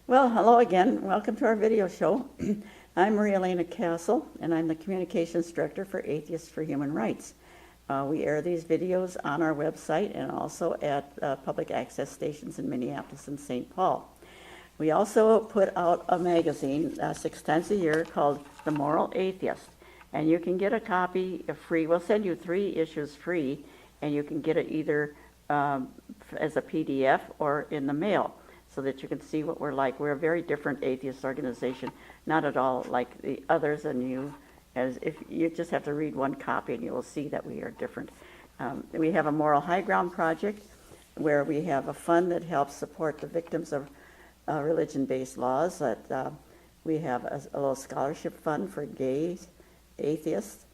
Well, hello again. Welcome to our video show. I'm Maria Elena Castle, and I'm the Communications Director for Atheists for Human Rights. We air these videos on our website and also at public access stations in Minneapolis and St. Paul. We also put out a magazine 6 times a year called The Moral Atheist, and you can get a copy free. We'll send you 3 issues free, and you can get it either as a PDF or in the mail, so that you can see what we're like. We're a very different atheist organization, not at all like the others, and if you just have to read one copy and you will see that we are different. We have a Moral High Ground project where we have a fund that helps support the victims of religion-based laws. We have a little scholarship fund for gays, atheists,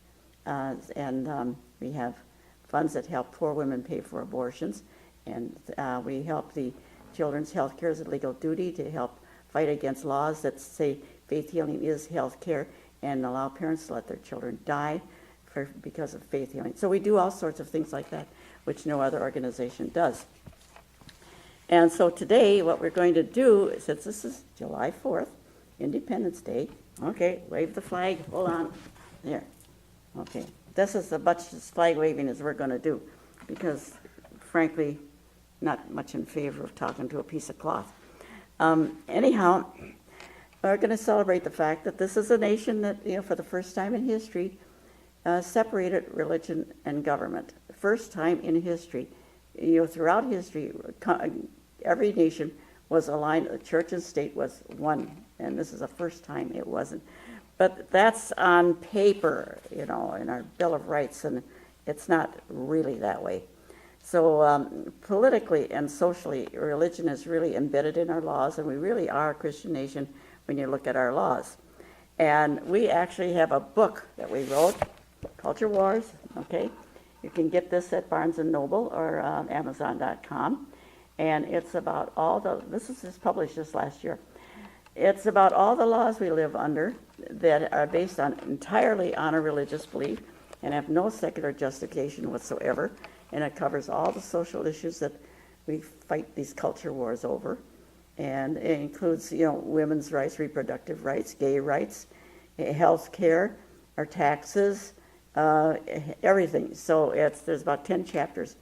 and we have funds that help poor women pay for abortions, and we help the Children's Health Care as a legal duty to help fight against laws that say faith healing is health care and allow parents to let their children die because of faith healing. So we do all sorts of things like that, which no other organization does. And so today what we're going to do, since this is July 4th, Independence Day, okay, wave the flag, hold on, there, okay. This is as much as flag waving as we're going to do, because frankly, not much in favor of talking to a piece of cloth. Anyhow, we're going to celebrate the fact that this is a nation that, for the first time in history, separated religion and government. First time in history. Throughout history, every nation was aligned. The church and state was one, and this is the first time it wasn't. But that's on paper, in our Bill of Rights, and it's not really that way. So politically and socially, religion is really embedded in our laws, and we really are a Christian nation when you look at our laws. And we actually have a book that we wrote, Culture Wars, okay? You can get this at Barnes & Noble or Amazon.com. And it's about this is just published this last year. It's about all the laws we live under that are based entirely on a religious belief and have no secular justification whatsoever. And it covers all the social issues that we fight these culture wars over. And it includes, women's rights, reproductive rights, gay rights, health care, our taxes, everything. So there's about 10 chapters,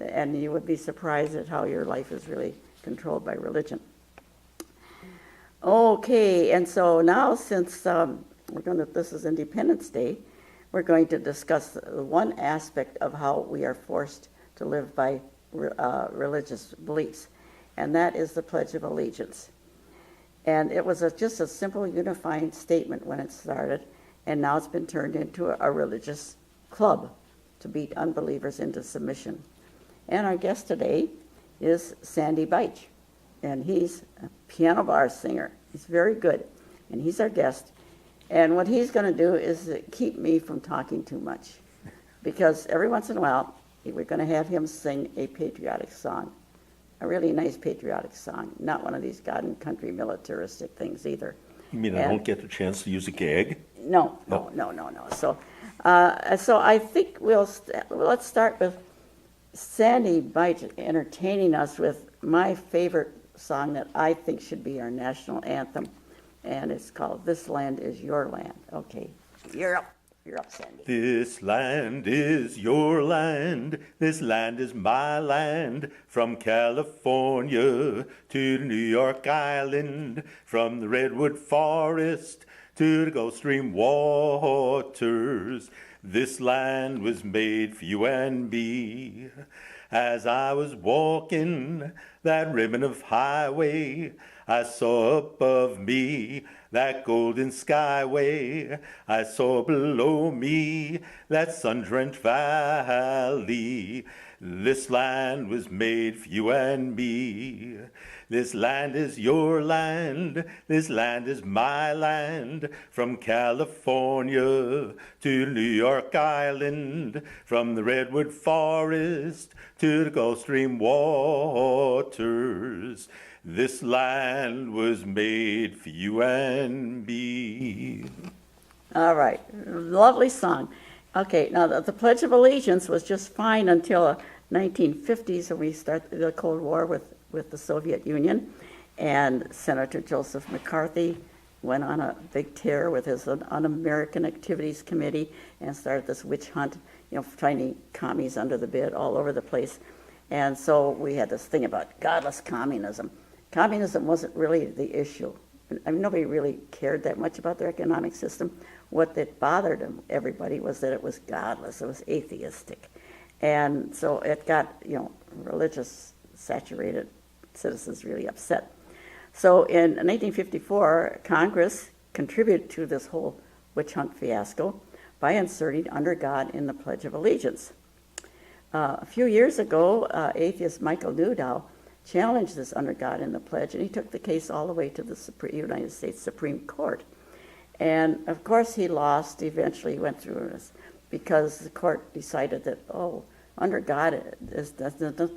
and you would be surprised at how your life is really controlled by religion. Okay, and so now since this is Independence Day, we're going to discuss one aspect of how we are forced to live by religious beliefs, and that is the Pledge of Allegiance. And it was just a simple unifying statement when it started, and now it's been turned into a religious club to beat unbelievers into submission. And our guest today is Sandy Beich, and he's a piano bar singer. He's very good, and he's our guest. And what he's going to do is keep me from talking too much, because every once in a while, we're going to have him sing a patriotic song, a really nice patriotic song, not one of these God and country militaristic things either. You mean I don't get the chance to use a gag? No. So I think let's start with Sandy Beich entertaining us with my favorite song that I think should be our national anthem. And it's called This Land Is Your Land. Okay, you're up, Sandy. This land is your land, this land is my land, from California to New York Island, from the Redwood Forest to the Gulf Stream waters. This land was made for you and me. As I was walking that ribbon of highway, I saw above me that golden skyway. I saw below me that sun-drenched valley. This land was made for you and me. This land is your land, this land is my land, from California to New York Island, from the Redwood Forest to the Gulf Stream waters. This land was made for you and me. All right, lovely song. Okay, now the Pledge of Allegiance was just fine until the 1950s when we started the Cold War with the Soviet Union. And Senator Joseph McCarthy went on a big tear with his Un-American Activities Committee and started this witch hunt, finding commies under the bed all over the place. And so we had this thing about godless communism. Communism wasn't really the issue. I mean, nobody really cared that much about their economic system. What that bothered everybody was that it was godless, it was atheistic. And so it got, religious saturated citizens really upset. So in 1954, Congress contributed to this whole witch hunt fiasco by inserting under God in the Pledge of Allegiance. A few years ago, atheist Michael Newdow challenged this under God in the Pledge, and he took the case all the way to the United States Supreme Court. And of course he lost. Eventually he went through this because the court decided that, under God has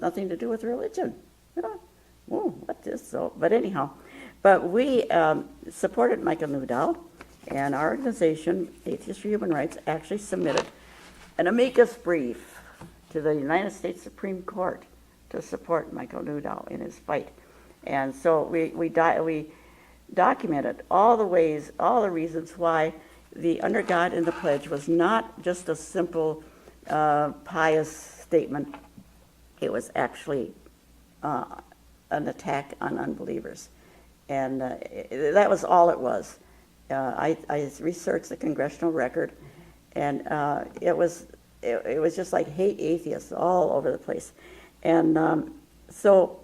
nothing to do with religion. What is so? But anyhow, we supported Michael Newdow, and our organization, Atheists for Human Rights, actually submitted an amicus brief to the United States Supreme Court to support Michael Newdow in his fight. And so we documented all the ways, all the reasons why the under God in the Pledge was not just a simple pious statement. It was actually an attack on unbelievers. And that was all it was. I researced the congressional record, and it was just like hate atheists all over the place. And so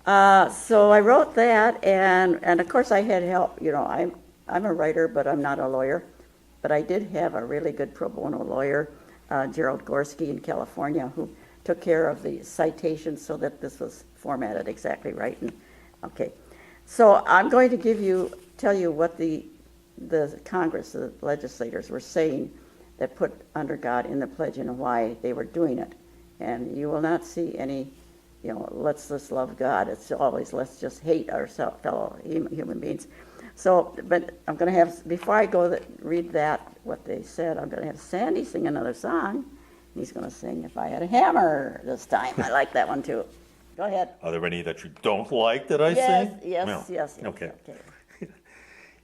I wrote that, and of course I had help. I'm a writer, but I'm not a lawyer. But I did have a really good pro bono lawyer, Gerald Gorski in California, who took care of the citations so that this was formatted exactly right. And okay, so I'm going to tell you what the Congress, the legislators were saying that put under God in the Pledge and why they were doing it. And you will not see any, let's just love God. It's always let's just hate our fellow human beings. So, but I'm going to have, before I read what they said, I'm going to have Sandy sing another song. He's going to sing If I Had a Hammer this time. I like that one too. Go ahead. Are there any that you don't like that I sing? Yes. Okay.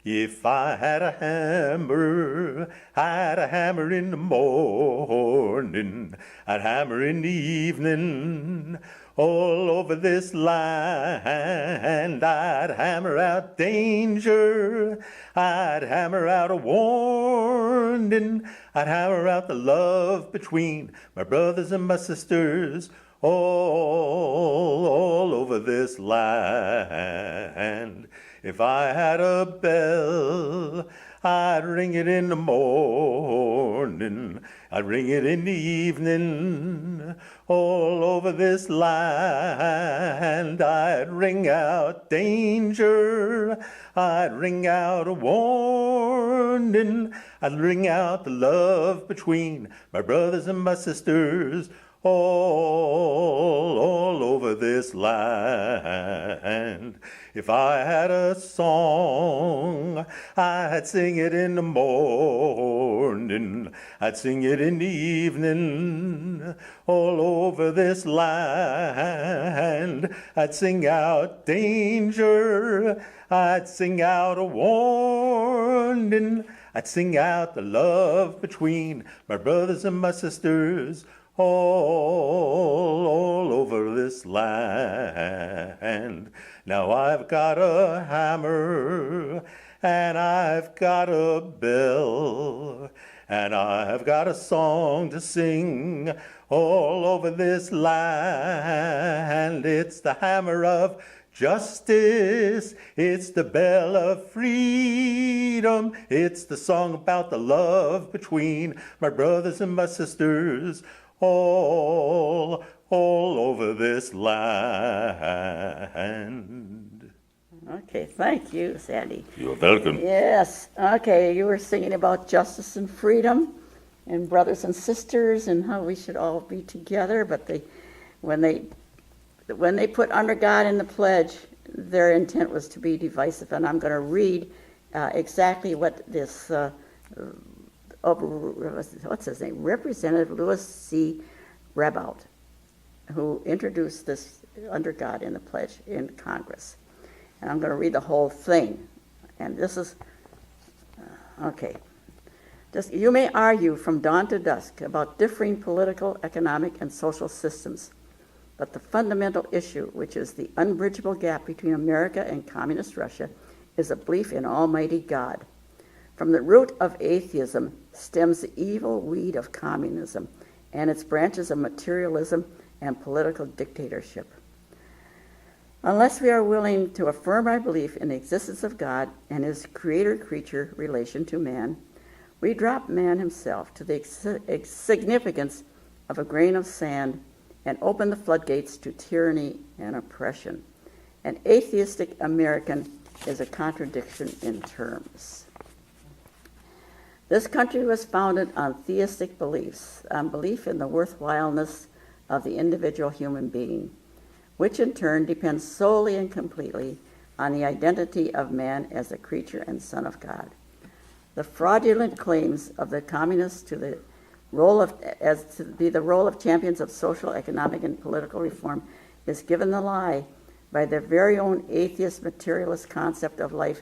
If I had a hammer, I'd a hammer in the morning, I'd hammer in the evening, all over this land. I'd hammer out danger, I'd hammer out a warning, I'd hammer out the love between my brothers and my sisters, all over this land. If I had a bell, I'd ring it in the morning, I'd ring it in the evening, all over this land. I'd ring out danger, I'd ring out a warning, I'd ring out the love between my brothers and my sisters, all over this land. If I had a song, I'd sing it in the morning, I'd sing it in the evening, all over this land. I'd sing out danger, I'd sing out a warning, I'd sing out the love between my brothers and my sisters, all over this land. Now I've got a hammer, and I've got a bell, and I've got a song to sing all over this land. It's the hammer of justice, it's the bell of freedom, it's the song about the love between my brothers and my sisters, all over this land. Okay, thank you, Sandy. You're welcome. Yes, okay, you were singing about justice and freedom and brothers and sisters and how we should all be together, but when they put under God in the pledge, their intent was to be divisive, and I'm going to read exactly what this what's his name? Representative Louis C. Rebout, who introduced this under God in the pledge in Congress. And I'm going to read the whole thing. And this is, okay. You may argue from dawn to dusk about differing political, economic, and social systems, but the fundamental issue, which is the unbridgeable gap between America and communist Russia, is a belief in Almighty God. From the root of atheism stems the evil weed of communism and its branches of materialism and political dictatorship. Unless we are willing to affirm our belief in the existence of God and his creator-creature relation to man, we drop man himself to the significance of a grain of sand and open the floodgates to tyranny and oppression. An atheistic American is a contradiction in terms. This country was founded on theistic beliefs, on belief in the worthwhileness of the individual human being, which in turn depends solely and completely on the identity of man as a creature and son of God. The fraudulent claims of the communists to the role of champions of social, economic, and political reform is given the lie by their very own atheist materialist concept of life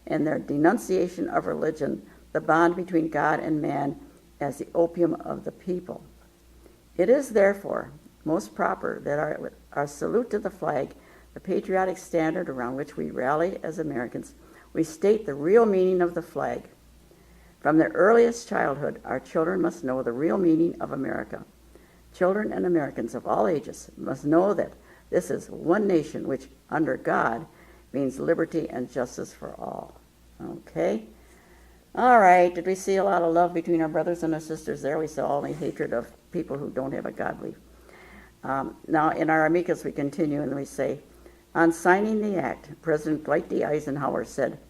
and their denunciation of religion, the bond between God and man, as the opium of the people. It is therefore most proper that our salute to the flag, the patriotic standard around which we rally as Americans, we state the real meaning of the flag. From their earliest childhood, our children must know the real meaning of America. Children and Americans of all ages must know that this is one nation which, under God, means liberty and justice for all. Okay? All right. Did we see a lot of love between our brothers and our sisters there? We saw only hatred of people who don't have a God belief. Now, in our amicus, we continue and we say, on signing the act, President Dwight D. Eisenhower said,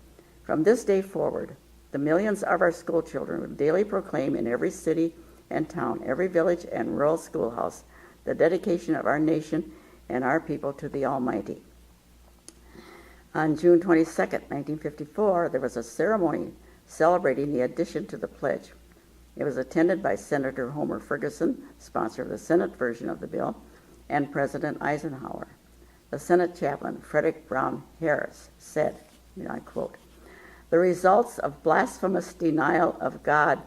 from this day forward, the millions of our school children will daily proclaim in every city and town, every village and rural schoolhouse, the dedication of our nation and our people to the Almighty. On June 22, 1954, there was a ceremony celebrating the addition to the pledge. It was attended by Senator Homer Ferguson, sponsor of the Senate version of the bill, and President Eisenhower. The Senate chaplain, Frederick Brown Harris, said, and I quote, the results of blasphemous denial of God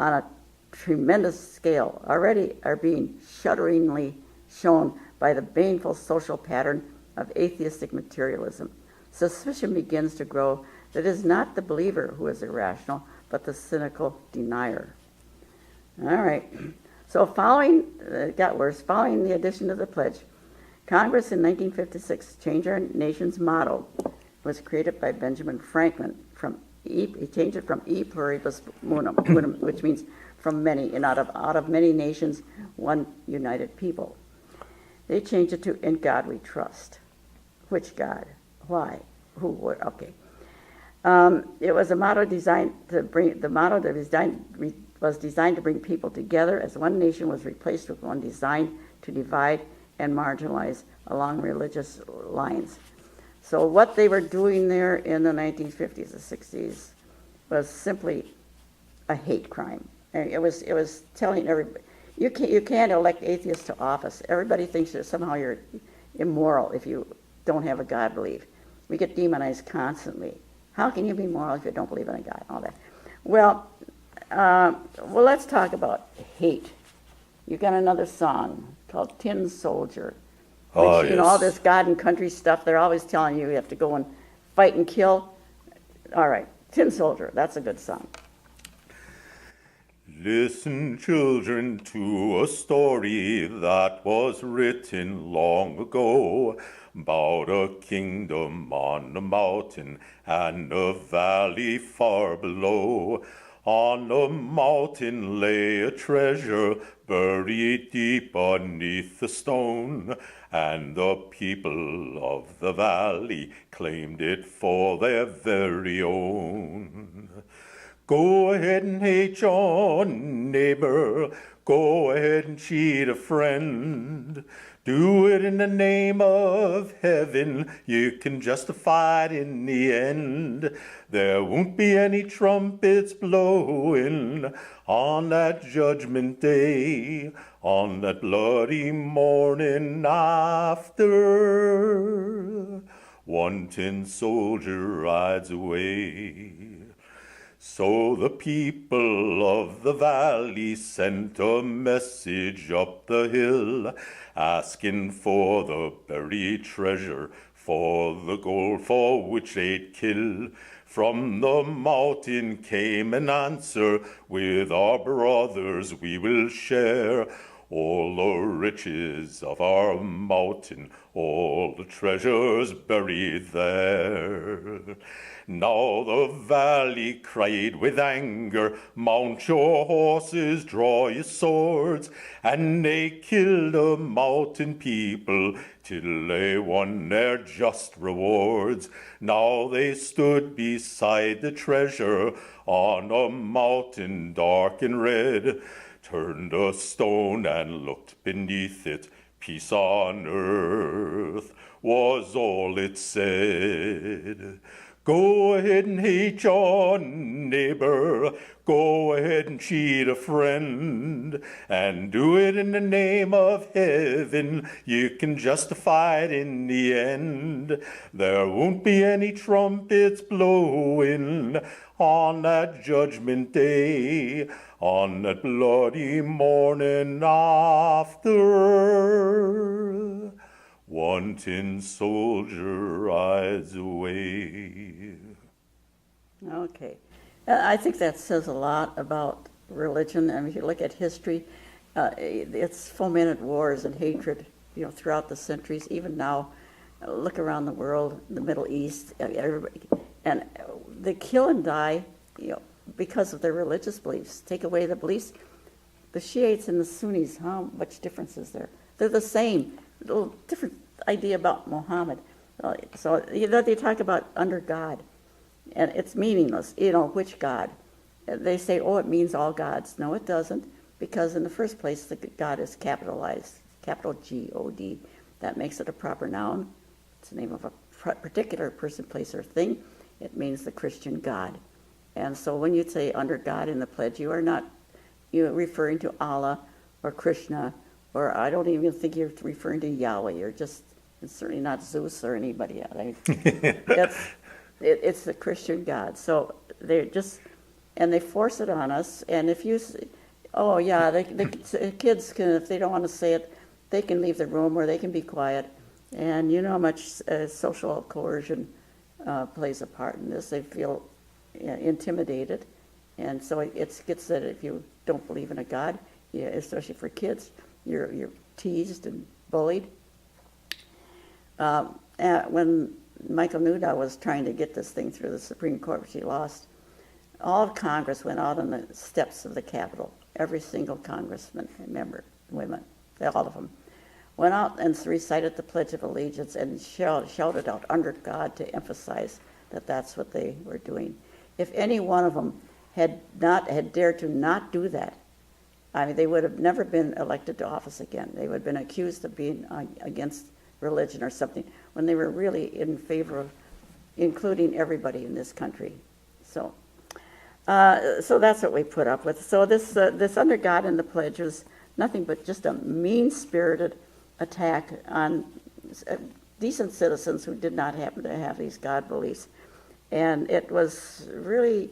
on a tremendous scale already are being shudderingly shown by the baneful social pattern of atheistic materialism. Suspicion begins to grow that it is not the believer who is irrational, but the cynical denier. All right. So it got worse. Following the addition to the pledge, Congress in 1956 changed our nation's motto. It was created by Benjamin Franklin. He changed it from E pluribus unum, which means from many, and out of many nations, one united people. They changed it to In God We Trust. Which God? Why? Who? What? Okay. It was a motto designed to bring. The motto that was designed to bring people together as one nation was replaced with one designed to divide and marginalize along religious lines. So what they were doing there in the 1950s and 60s was simply a hate crime. And it was telling everybody, you can't elect atheists to office. Everybody thinks that somehow you're immoral if you don't have a God belief. We get demonized constantly. How can you be moral if you don't believe in a God? All that. Well, let's talk about hate. You got another song called Tin Soldier. Which, Oh, yes. All this God and country stuff, they're always telling you have to go and fight and kill. All right, Tin Soldier, that's a good song. Listen, children, to a story that was written long ago about a kingdom on a mountain and a valley far below. On a mountain lay a treasure buried deep beneath the stone, and the people of the valley claimed it for their very own. Go ahead and hate your neighbor. Go ahead and cheat a friend. Do it in the name of heaven. You can justify it in the end. There won't be any trumpets blowing on that judgment day, on that bloody morning after. one tin soldier rides away. So the people of the valley sent a message up the hill, asking for the buried treasure, for the gold for which they'd kill. From the mountain came an answer, with our brothers we will share all the riches of our mountain, all the treasures buried there. Now the valley cried with anger, mount your horses, draw your swords, and they killed the mountain people till they won their just rewards. Now they stood beside the treasure on a mountain dark and red, turned a stone and looked beneath it. Peace on earth was all it said. Go ahead and hate your neighbor, go ahead and cheat a friend, and do it in the name of heaven. You can justify it in the end. There won't be any trumpets blowing on that judgment day, on that bloody morning after. One tin soldier rides away. Okay. I think that says a lot about religion. I mean, if you look at history, it's fomented wars and hatred, throughout the centuries. Even now, look around the world, the Middle East, everybody, and they kill and die, because of their religious beliefs. Take away the beliefs. The Shiites and the Sunnis, how much difference is there? They're the same. A little different idea about Muhammad. So they talk about under God, and it's meaningless. Which God? They say, it means all gods. No, it doesn't, because in the first place, the God is capitalized, capital G-O-D. That makes it a proper noun. It's the name of a particular person, place, or thing. It means the Christian God. And so when you say under God in the pledge, you are not referring to Allah or Krishna, or I don't even think you're referring to Yahweh. It's certainly not Zeus or anybody else. It's the Christian God. So they force it on us. And if you, the kids can, if they don't want to say it, they can leave the room or they can be quiet. And you know how much social coercion plays a part in this. They feel intimidated. And so it gets that if you don't believe in a God, especially for kids, you're teased and bullied. When Michael Newdow was trying to get this thing through the Supreme Court, which he lost, all of Congress went out on the steps of the Capitol. Every single congressman, member, women, all of them, went out and recited the Pledge of Allegiance and shouted out under God to emphasize that that's what they were doing. If any one of them had dared to not do that, I mean, they would have never been elected to office again. They would have been accused of being against religion or something, when they were really in favor of including everybody in this country. So that's what we put up with. So this under God in the pledge was nothing but just a mean-spirited attack on decent citizens who did not happen to have these God beliefs. And it was really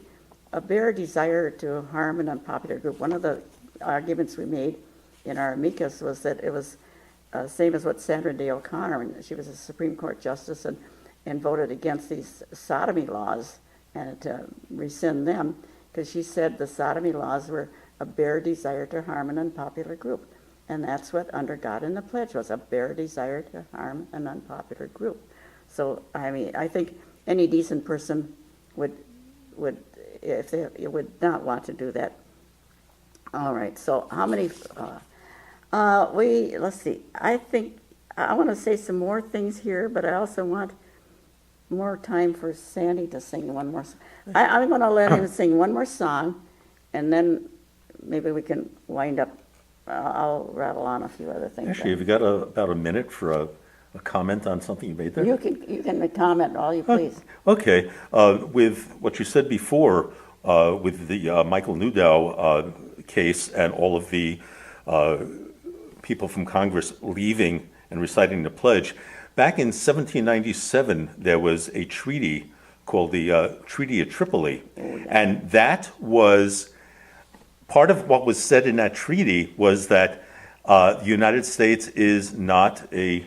a bare desire to harm an unpopular group. One of the arguments we made in our amicus was that it was same as what Sandra Day O'Connor, and she was a Supreme Court justice and voted against these sodomy laws and to rescind them, because she said the sodomy laws were a bare desire to harm an unpopular group. And that's what under God in the pledge was, a bare desire to harm an unpopular group. So, I mean, I think any decent person would if they would not want to do that. All right, so how many, let's see, I think, I want to say some more things here, but I also want more time for Sandy to sing one more song. I'm going to let him sing one more song, and then maybe we can wind up. I'll rattle on a few other things. Actually, have you got about a minute for a comment on something you made there? You can comment all you please. Okay. With what you said before, with the Michael Newdow case and all of the people from Congress leaving and reciting the pledge, back in 1797, there was a treaty called the Treaty of Tripoli. And that was, part of what was said in that treaty was that the United States is not a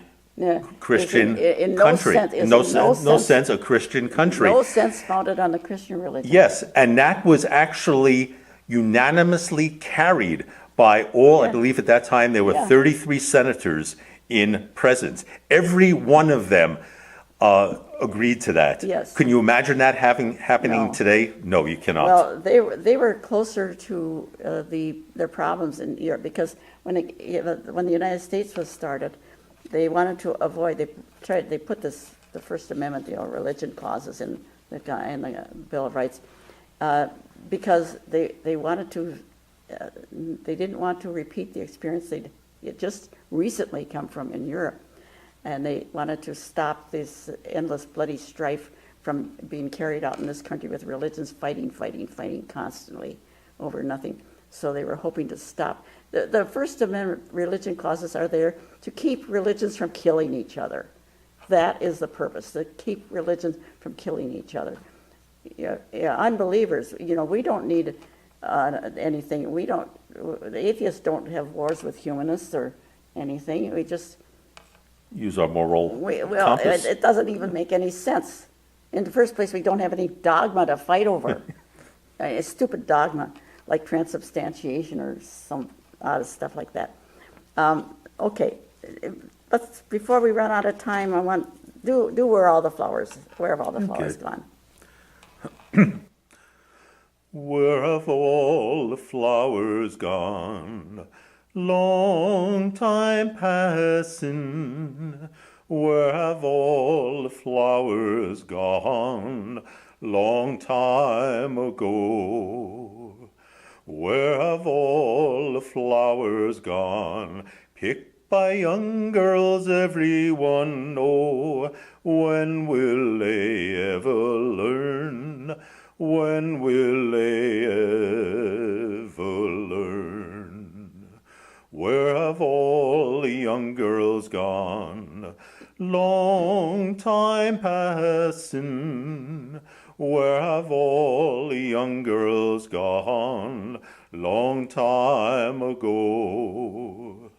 Christian in no country. sense- In no, in no no sense- sense a Christian country. No sense founded on the Christian religion. Yes, and that was actually unanimously carried by all, I Yeah. believe at that time there were Yeah. 33 senators in presence. Every one of them agreed to that. Yes. Can you imagine that happening No. today? No, you cannot. Well, they were closer to their problems in Europe because when the United States was started, they wanted to avoid. They put the First Amendment, religion clauses in the Bill of Rights because they wanted to. They didn't want to repeat the experience they'd just recently come from in Europe, and they wanted to stop this endless bloody strife from being carried out in this country with religions fighting constantly over nothing. So they were hoping to stop. The First Amendment religion clauses are there to keep religions from killing each other. That is the purpose, to keep religions from killing each other. Unbelievers, we don't need anything. The atheists don't have wars with humanists or anything. We just, Use our moral well, compass. it doesn't even make any sense. In the first place, we don't have any dogma to fight over. A stupid dogma like transubstantiation or some odd stuff like that. Okay, before we run out of time, I want where have all the flowers gone? Where have all the flowers gone? Long time passing. Where have all the flowers gone? Long time ago. Where have all the flowers gone? Picked by young girls, every one. Oh, when will they ever learn? When will they ever learn? Where have all the young girls gone? Long time passing. Where have all the young girls gone? Long time ago.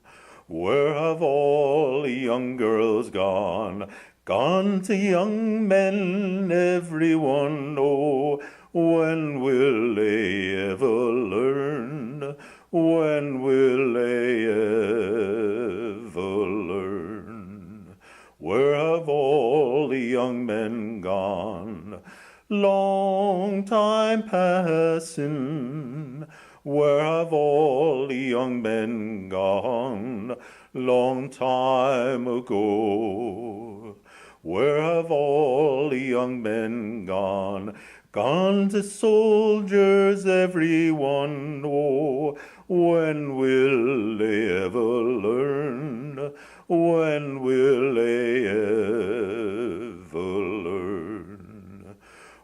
Where have all the young girls gone? Gone to young men, every one. Oh, when will they ever learn? When will they ever learn? Where have all the young men gone? Long time passing. Where have all the young men gone? Long time ago. Where have all the young men gone? Gone to soldiers, every one. Oh, when will they ever learn? When will they ever learn?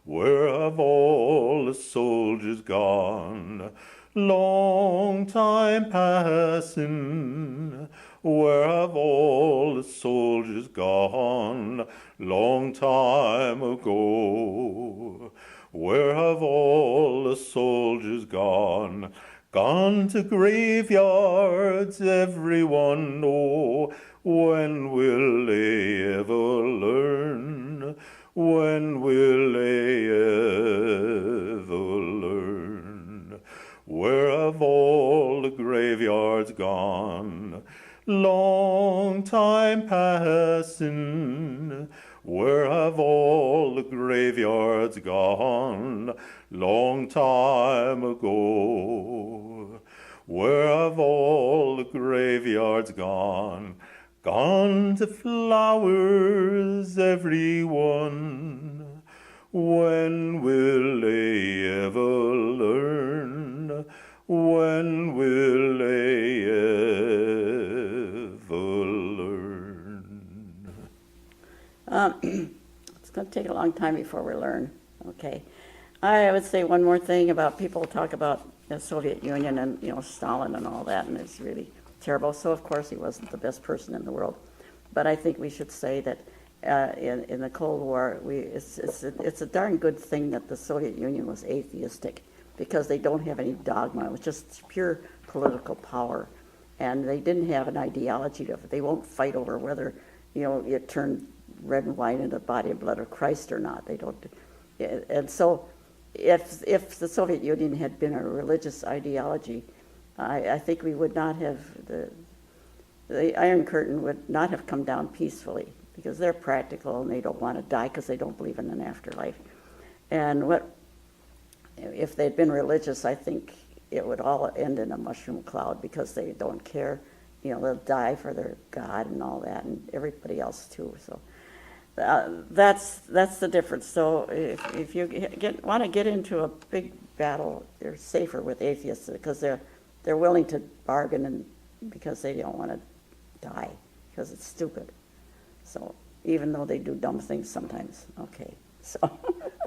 Where have all the soldiers gone? Long time passing. Where have all the soldiers gone? Long time ago. Where have all the soldiers gone? Gone to graveyards, every one. Oh, when will they ever learn? When will they ever learn? Where have all the graveyards gone? Long time passing. Where have all the graveyards gone? Long time ago. Where have all the graveyards gone? Gone to flowers, every one. When will they ever learn? When will they ever learn? It's going to take a long time before we learn. Okay, I would say one more thing about people talk about the Soviet Union and Stalin and all that, and it's really terrible. So of course he wasn't the best person in the world, But I think we should say that in the Cold War, it's a darn good thing that the Soviet Union was atheistic, because they don't have any dogma. It was just pure political power, and they didn't have an ideology. They won't fight over whether you turn red and white into the body and blood of Christ or not. They don't. And so, if the Soviet Union had been a religious ideology, I think we would not have the Iron Curtain would not have come down peacefully, because they're practical and they don't want to die because they don't believe in an afterlife. And if they'd been religious, I think it would all end in a mushroom cloud, because they don't care. They'll die for their God and all that, and everybody else too. So that's the difference. So if you want to get into a big battle, you're safer with atheists, because they're willing to bargain, and because they don't want to die, because it's stupid. So even though they do dumb things sometimes, okay. So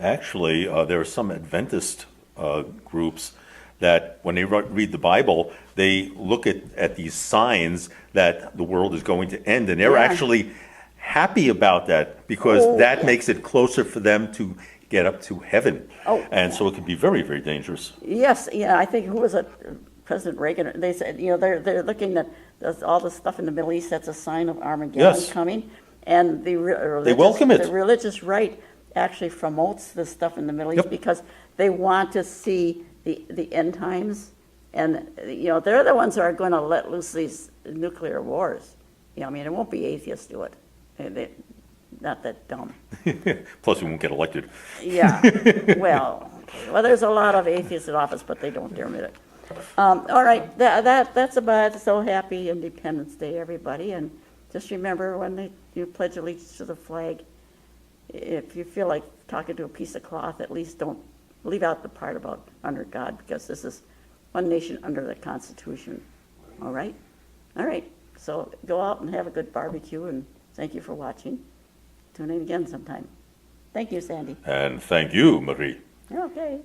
Actually, there are some Adventist groups that when they read the Bible, they look at these signs that the world is going to end, and they're actually happy about that, because that makes it closer for them to get up to heaven. And so it can be very, very dangerous. Yes, I think, who was it? President Reagan. They said, they're looking at all the stuff in the Middle East. That's a sign of Armageddon coming, and they welcome it. The religious right actually promotes this stuff in the Middle East, because they want to see the end times, and they're the ones who are going to let loose these nuclear wars. It won't be atheists do it. They're not that dumb. Plus, we won't get elected. Yeah. Well, there's a lot of atheists in office, but they don't dare admit it. All right, that's about it. So happy Independence Day, everybody, and just remember, when you pledge allegiance to the flag, if you feel like talking to a piece of cloth, at least don't leave out the part about under God, because this is one nation under the Constitution. All right? All right. So go out and have a good barbecue, and thank you for watching. Tune in again sometime. Thank you, Sandy. And thank you, Marie. Okay.